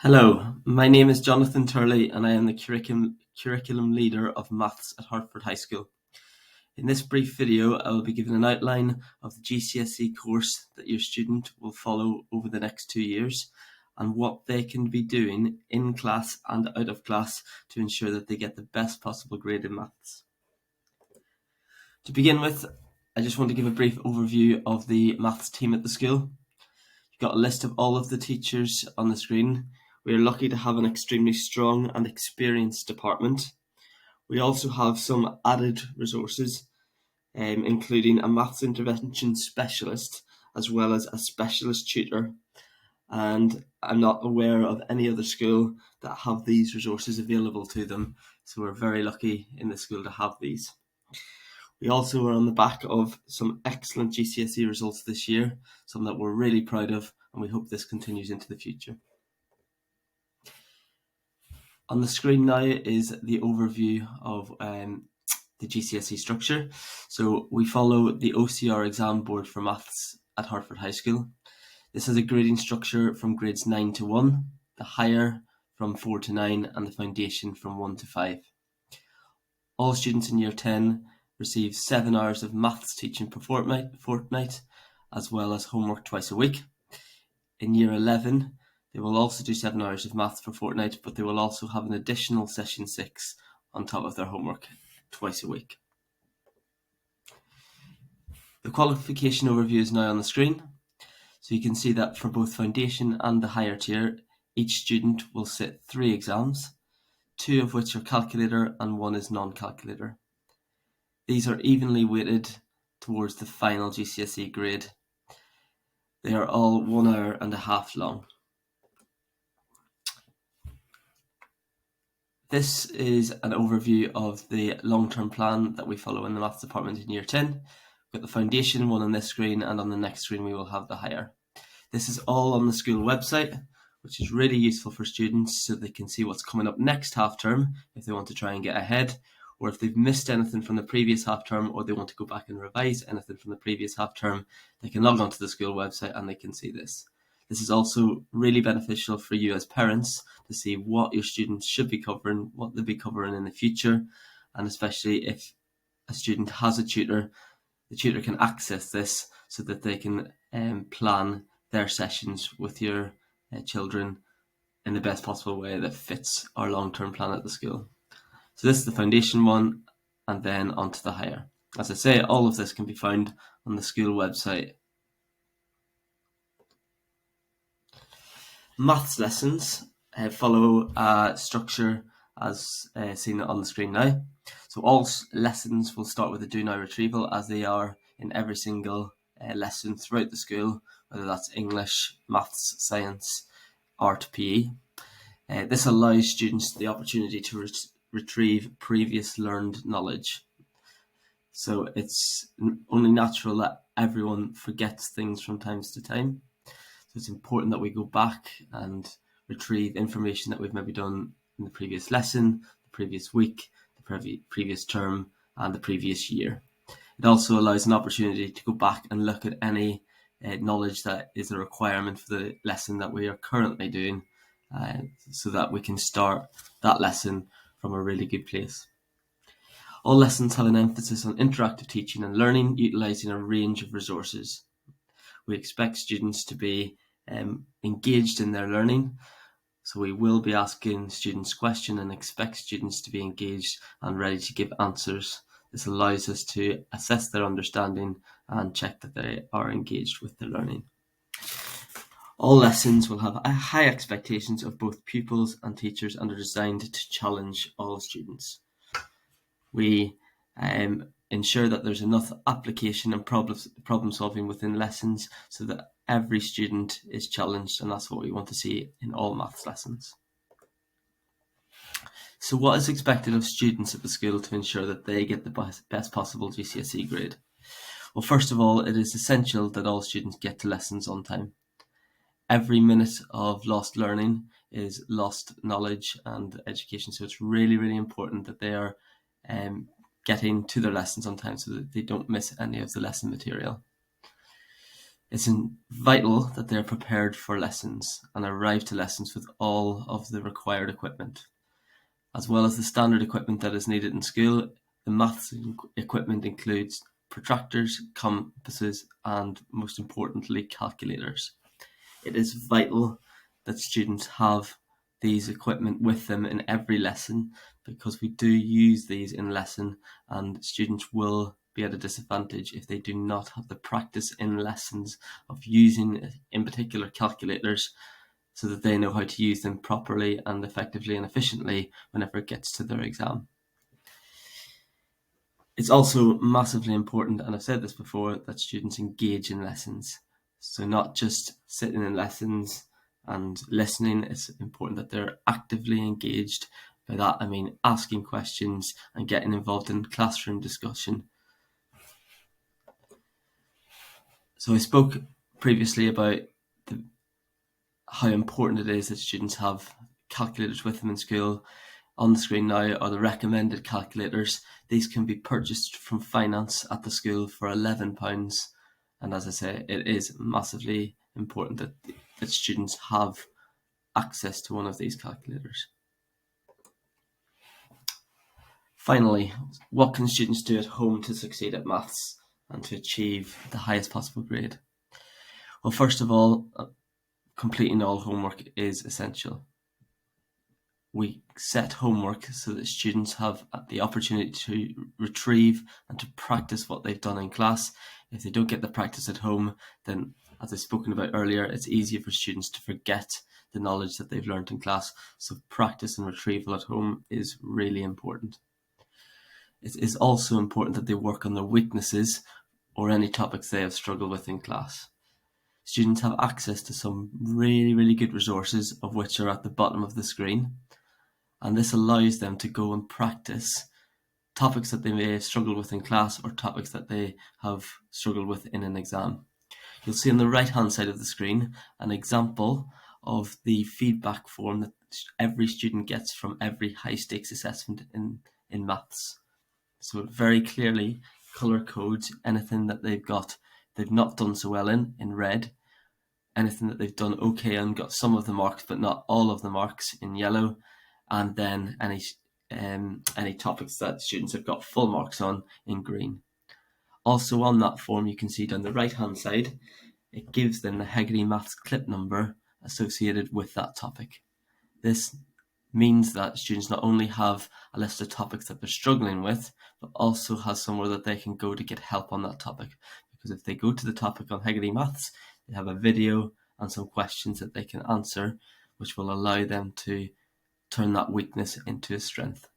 Hello, my name is Jonathan Turley and I am the curriculum leader of Maths at Hartford High School. In this brief video, I will be giving an outline of the GCSE course that your student will follow over the next 2 years and what they can be doing in class and out of class to ensure that they get the best possible grade in maths. To begin with, I just want to give a brief overview of the maths team at the school. You've got a list of all of the teachers on the screen. We are lucky to have an extremely strong and experienced department. We also have some added resources, including a maths intervention specialist, as well as a specialist tutor. And I'm not aware of any other school that have these resources available to them. So we're very lucky in the school to have these. We also are on the back of some excellent GCSE results this year, some that we're really proud of, and we hope this continues into the future. On the screen now is the overview of the GCSE structure. So we follow the OCR exam board for maths at Hartford High School. This has a grading structure from grades 9 to 1, the higher from 4 to 9, and the foundation from 1 to 5. All students in Year 10 receive 7 hours of maths teaching per fortnight, as well as homework twice a week. In Year 11, they will also do 7 hours of maths per fortnight, but they will also have an additional session 6 on top of their homework twice a week. The qualification overview is now on the screen. So you can see that for both foundation and the higher tier, each student will sit 3 exams, 2 of which are calculator and 1 is non-calculator. These are evenly weighted towards the final GCSE grade. They are all 1 hour and a half long. This is an overview of the long-term plan that we follow in the maths department in Year 10. We've got the foundation one on this screen, and on the next screen we will have the higher. This is all on the school website, which is really useful for students so they can see what's coming up next half term if they want to try and get ahead, or if they've missed anything from the previous half term or they want to go back and revise anything from the previous half term, they can log onto the school website and they can see this. This is also really beneficial for you as parents to see what your students should be covering, what they'll be covering in the future, and especially if a student has a tutor, the tutor can access this so that they can plan their sessions with your children in the best possible way that fits our long-term plan at the school. So this is the foundation one, and then onto the higher. As I say, all of this can be found on the school website. Maths lessons follow a structure as seen on the screen now. So all lessons will start with a do now retrieval, as they are in every single lesson throughout the school, whether that's English, maths, science, art, PE. This allows students the opportunity to retrieve previous learned knowledge. So it's only natural that everyone forgets things from time to time. So it's important that we go back and retrieve information that we've maybe done in the previous lesson, the previous week, the previous term, and the previous year. It also allows an opportunity to go back and look at any knowledge that is a requirement for the lesson that we are currently doing, so that we can start that lesson from a really good place. All lessons have an emphasis on interactive teaching and learning, utilising a range of resources. We expect students to be engaged in their learning, so we will be asking students questions and expect students to be engaged and ready to give answers. This allows us to assess their understanding and check that they are engaged with their learning. All lessons will have high expectations of both pupils and teachers and are designed to challenge all students. We ensure that there's enough application and problem solving within lessons so that every student is challenged, and that's what we want to see in all maths lessons. So what is expected of students at the school to ensure that they get the best possible GCSE grade? Well, first of all, it is essential that all students get to lessons on time. Every minute of lost learning is lost knowledge and education, so it's really, really important that they are getting to their lessons on time so that they don't miss any of the lesson material. It's vital that they're prepared for lessons and arrive to lessons with all of the required equipment. As well as the standard equipment that is needed in school, the maths equipment includes protractors, compasses, and most importantly, calculators. It is vital that students have these equipment with them in every lesson, because we do use these in lesson, and students will be at a disadvantage if they do not have the practice in lessons of using, in particular, calculators, so that they know how to use them properly and effectively and efficiently whenever it gets to their exam. It's also massively important, and I've said this before, that students engage in lessons. So not just sitting in lessons and listening, it's important that they're actively engaged. By that I mean asking questions and getting involved in classroom discussion. So I spoke previously about how important it is that students have calculators with them in school. On the screen now are the recommended calculators. These can be purchased from finance at the school for £11. And as I say, it is massively important that students have access to one of these calculators. Finally, what can students do at home to succeed at maths and to achieve the highest possible grade? Well, first of all, completing all homework is essential. We set homework so that students have the opportunity to retrieve and to practice what they've done in class. If they don't get the practice at home, then, as I've spoken about earlier, it's easier for students to forget the knowledge that they've learned in class. So practice and retrieval at home is really important. It is also important that they work on their weaknesses or any topics they have struggled with in class. Students have access to some really, really good resources, of which are at the bottom of the screen. And this allows them to go and practice topics that they may have struggled with in class or topics that they have struggled with in an exam. You'll see on the right hand side of the screen an example of the feedback form that every student gets from every high stakes assessment in maths. So it very clearly colour codes anything that they've not done so well in red, anything that they've done okay and got some of the marks but not all of the marks in yellow, and then any topics that students have got full marks on in green. Also on that form, you can see down the right hand side, it gives them the Hegarty Maths clip number associated with that topic. This means that students not only have a list of topics that they're struggling with, but also has somewhere that they can go to get help on that topic. Because if they go to the topic on Hegarty Maths, they have a video and some questions that they can answer, which will allow them to turn that weakness into a strength.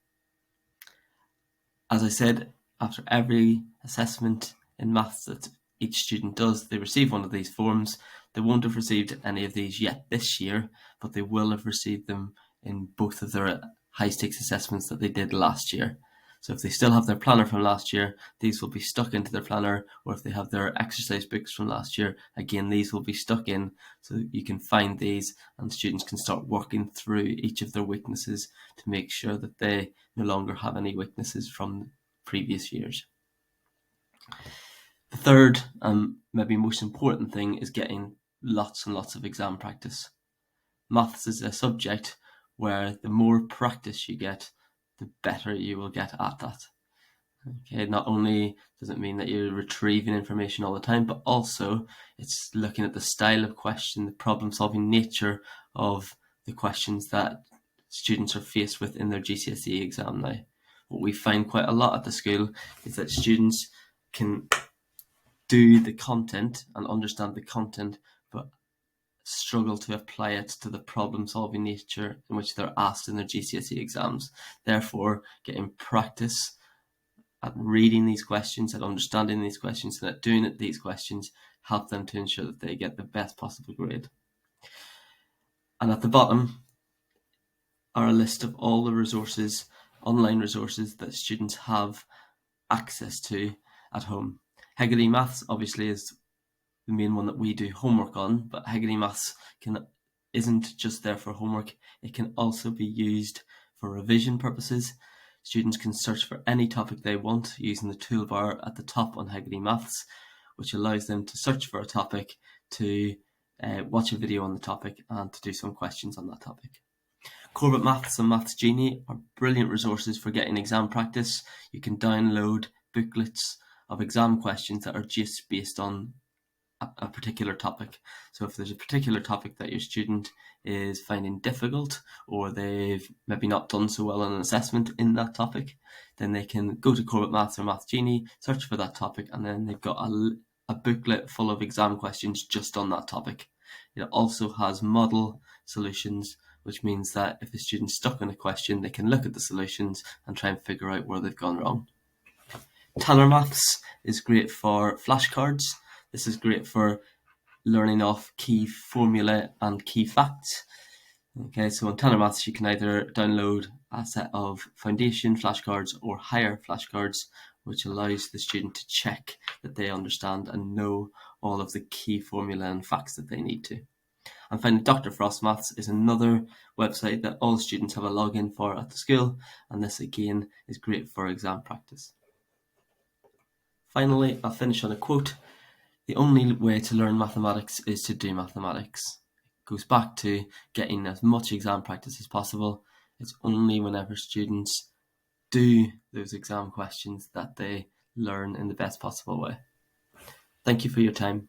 As I said, after every assessment in maths that each student does, they receive one of these forms. They won't have received any of these yet this year, but they will have received them in both of their high stakes assessments that they did last year. So if they still have their planner from last year, these will be stuck into their planner, or if they have their exercise books from last year, again, these will be stuck in, so you can find these and students can start working through each of their weaknesses to make sure that they no longer have any weaknesses from previous years. The third and maybe most important thing is getting lots and lots of exam practice. Maths is a subject where the more practice you get, the better you will get at that. Okay, not only does it mean that you're retrieving information all the time, but also it's looking at the style of question, the problem-solving nature of the questions that students are faced with in their GCSE exam now. What we find quite a lot at the school is that students can do the content and understand the content, but struggle to apply it to the problem-solving nature in which they're asked in their GCSE exams. Therefore, getting practice at reading these questions, at understanding these questions, and at doing these questions help them to ensure that they get the best possible grade. And at the bottom are a list of all the resources, online resources, that students have access to at home. Hegarty Maths obviously is the main one that we do homework on, but Hegarty Maths isn't just there for homework, it can also be used for revision purposes. Students can search for any topic they want using the toolbar at the top on Hegarty Maths, which allows them to search for a topic, to watch a video on the topic, and to do some questions on that topic. Corbett Maths and Maths Genie are brilliant resources for getting exam practice. You can download booklets of exam questions that are just based on a particular topic. So if there's a particular topic that your student is finding difficult, or they've maybe not done so well on an assessment in that topic, then they can go to Corbett Maths or Maths Genie, search for that topic, and then they've got a booklet full of exam questions just on that topic. It also has model solutions, which means that if the student's stuck on a question, they can look at the solutions and try and figure out where they've gone wrong. Tanner Maths is great for flashcards. This is great for learning off key formulae and key facts. Okay, so on Tanner Maths, you can either download a set of foundation flashcards or higher flashcards, which allows the student to check that they understand and know all of the key formulae and facts that they need to. And finally, Dr. Frost Maths is another website that all students have a login for at the school, and this again is great for exam practice. Finally, I'll finish on a quote. The only way to learn mathematics is to do mathematics. It goes back to getting as much exam practice as possible. It's only whenever students do those exam questions that they learn in the best possible way. Thank you for your time.